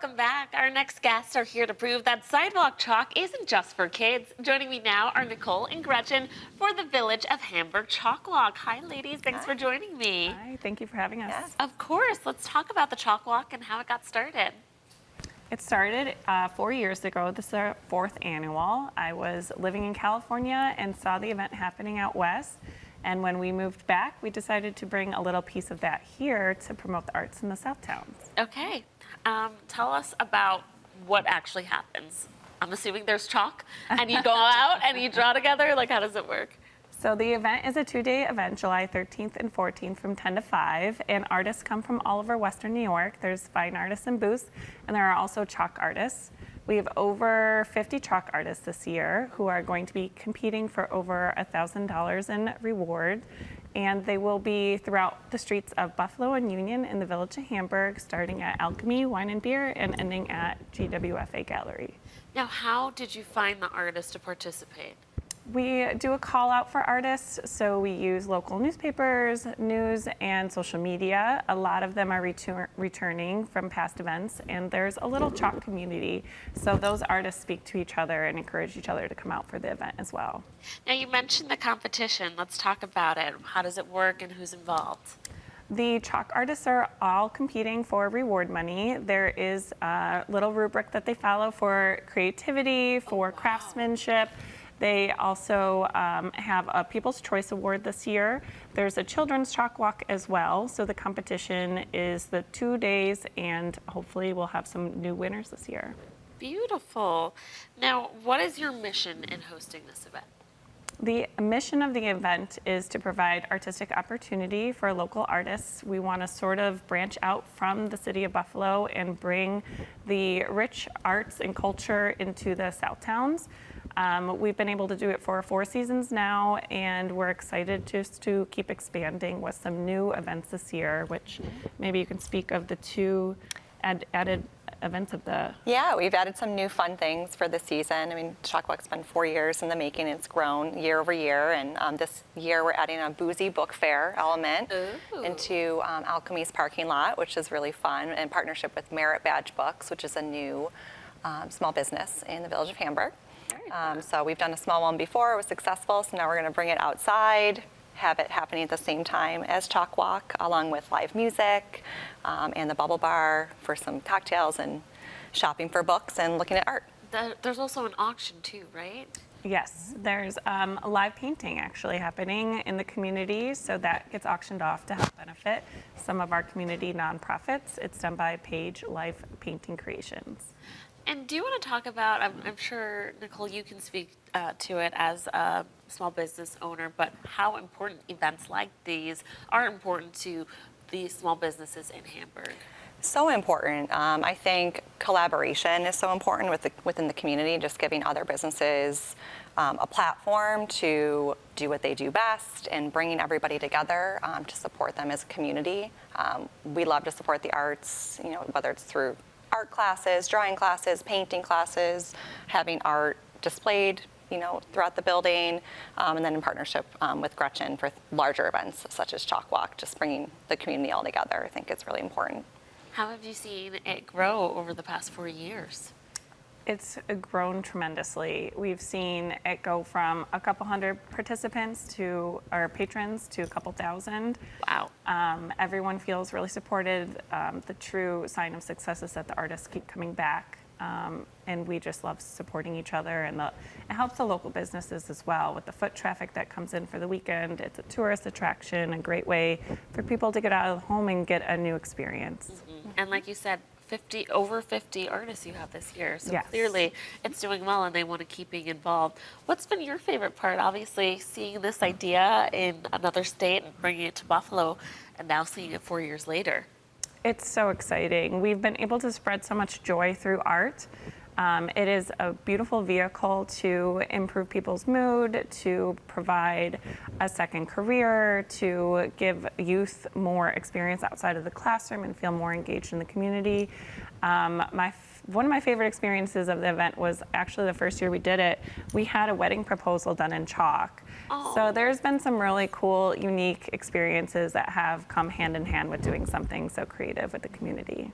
welcome back. Our next guests are here to prove that sidewalk chalk isn't just for kids. Joining me now are Nicole and Gretchen for the Village of Hamburg Chalk Walk. Hi, ladies. Thanks for joining me. Hi, thank you for having us. Yes, of course. Let's talk about the chalk walk and how it got started. It started 4 years ago. This is our fourth annual. I was living in California and saw the event happening out west. And when we moved back, we decided to bring a little piece of that here to promote the arts in the South Towns. Okay. Tell us about what actually happens. I'm assuming there's chalk and you go out and you draw together. Like, how does it work? So the event is a 2-day event, July 13th and 14th from 10 to 5. And artists come from all over Western New York. There's fine artists and booths, and there are also chalk artists. We have over 50 chalk artists this year who are going to be competing for over $1,000 in reward. And they will be throughout the streets of Buffalo and Union in the Village of Hamburg, starting at Alchemy Wine and Beer and ending at GWFA Gallery. Now, how did you find the artists to participate? We do a call out for artists, so we use local newspapers, news, and social media. A lot of them are returning from past events, and there's a little chalk community. So those artists speak to each other and encourage each other to come out for the event as well. Now, you mentioned the competition. Let's talk about it. How does it work and who's involved? The chalk artists are all competing for reward money. There is a little rubric that they follow for creativity, for craftsmanship. They also have a People's Choice Award this year. There's a children's chalk walk as well. So the competition is the 2 days, and hopefully we'll have some new winners this year. Beautiful. Now, what is your mission in hosting this event? The mission of the event is to provide artistic opportunity for local artists. We want to sort of branch out from the city of Buffalo and bring the rich arts and culture into the South Towns. We've been able to do it for 4 seasons now, and we're excited just to keep expanding with some new events this year, which maybe you can speak of the 2 added events of the... Yeah, we've added some new fun things for this season. I mean, Chalk Walk's been 4 years in the making. It's grown year over year, and this year we're adding a boozy book fair element into Alchemy's parking lot, which is really fun, in partnership with Merit Badge Books, which is a new small business in the Village of Hamburg. So we've done a small one before, it was successful, so now we're going to bring it outside, have it happening at the same time as Chalk Walk, along with live music and the bubble bar for some cocktails and shopping for books and looking at art. There's also an auction too, right? Yes, there's a live painting actually happening in the community, so that gets auctioned off to help benefit some of our community nonprofits. It's done by Page Life Painting Creations. And do you want to talk about, I'm sure, Nicole, you can speak to it as a small business owner, but how important events like these are important to the small businesses in Hamburg? So important. I think collaboration is so important within the community, just giving other businesses a platform to do what they do best and bringing everybody together to support them as a community. We love to support the arts, you know, whether it's through art classes, drawing classes, painting classes, having art displayed, you know, throughout the building, and then in partnership with Gretchen for larger events such as Chalk Walk, just bringing the community all together. I think it's really important. How have you seen it grow over the past 4 years? It's grown tremendously. We've seen it go from a couple hundred participants to our patrons to a couple thousand. Wow. Everyone feels really supported. The true sign of success is that the artists keep coming back. And we just love supporting each other, and it helps the local businesses as well with the foot traffic that comes in for the weekend. It's a tourist attraction, a great way for people to get out of the home and get a new experience. Mm-hmm. And like you said, over 50 artists you have this year, so yes. Clearly it's doing well and they want to keep being involved. What's been your favorite part? Obviously, seeing this idea in another state and bringing it to Buffalo, and now seeing it 4 years later. It's so exciting. We've been able to spread so much joy through art. It is a beautiful vehicle to improve people's mood, to provide a second career, to give youth more experience outside of the classroom and feel more engaged in the community. One of my favorite experiences of the event was actually the first year we did it. We had a wedding proposal done in chalk. Oh. So there's been some really cool, unique experiences that have come hand in hand with doing something so creative with the community.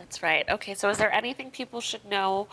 That's right. Okay, so is there anything people should know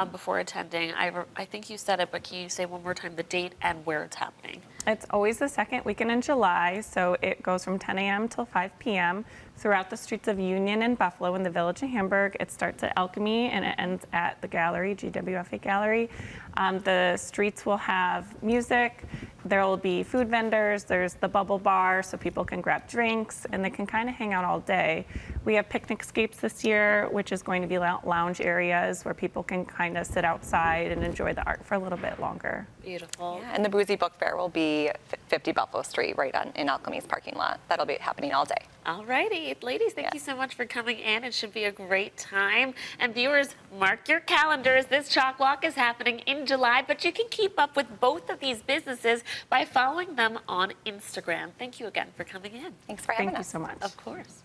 before attending? I think you said it, but can you say one more time the date and where it's happening? It's always the second weekend in July, so it goes from 10 a.m. till 5 p.m. throughout the streets of Union and Buffalo in the village of Hamburg. It starts at Alchemy and it ends at the gallery, GWFA Gallery. The streets will have music. There will be food vendors. There's the bubble bar, so people can grab drinks and they can kind of hang out all day. We have picnic scapes this year, which is going to be lounge areas where people can kind of sit outside and enjoy the art for a little bit longer. Beautiful. Yeah, and the Boozy Book Fair will be 50 Buffalo Street, right in Alchemy's parking lot. That'll be happening all day. All righty. Ladies, thank you so much for coming in. It should be a great time. And viewers, mark your calendars. This Chalk Walk is happening in July, but you can keep up with both of these businesses by following them on Instagram. Thank you again for coming in. Thanks for having us. Thank you so much. Of course.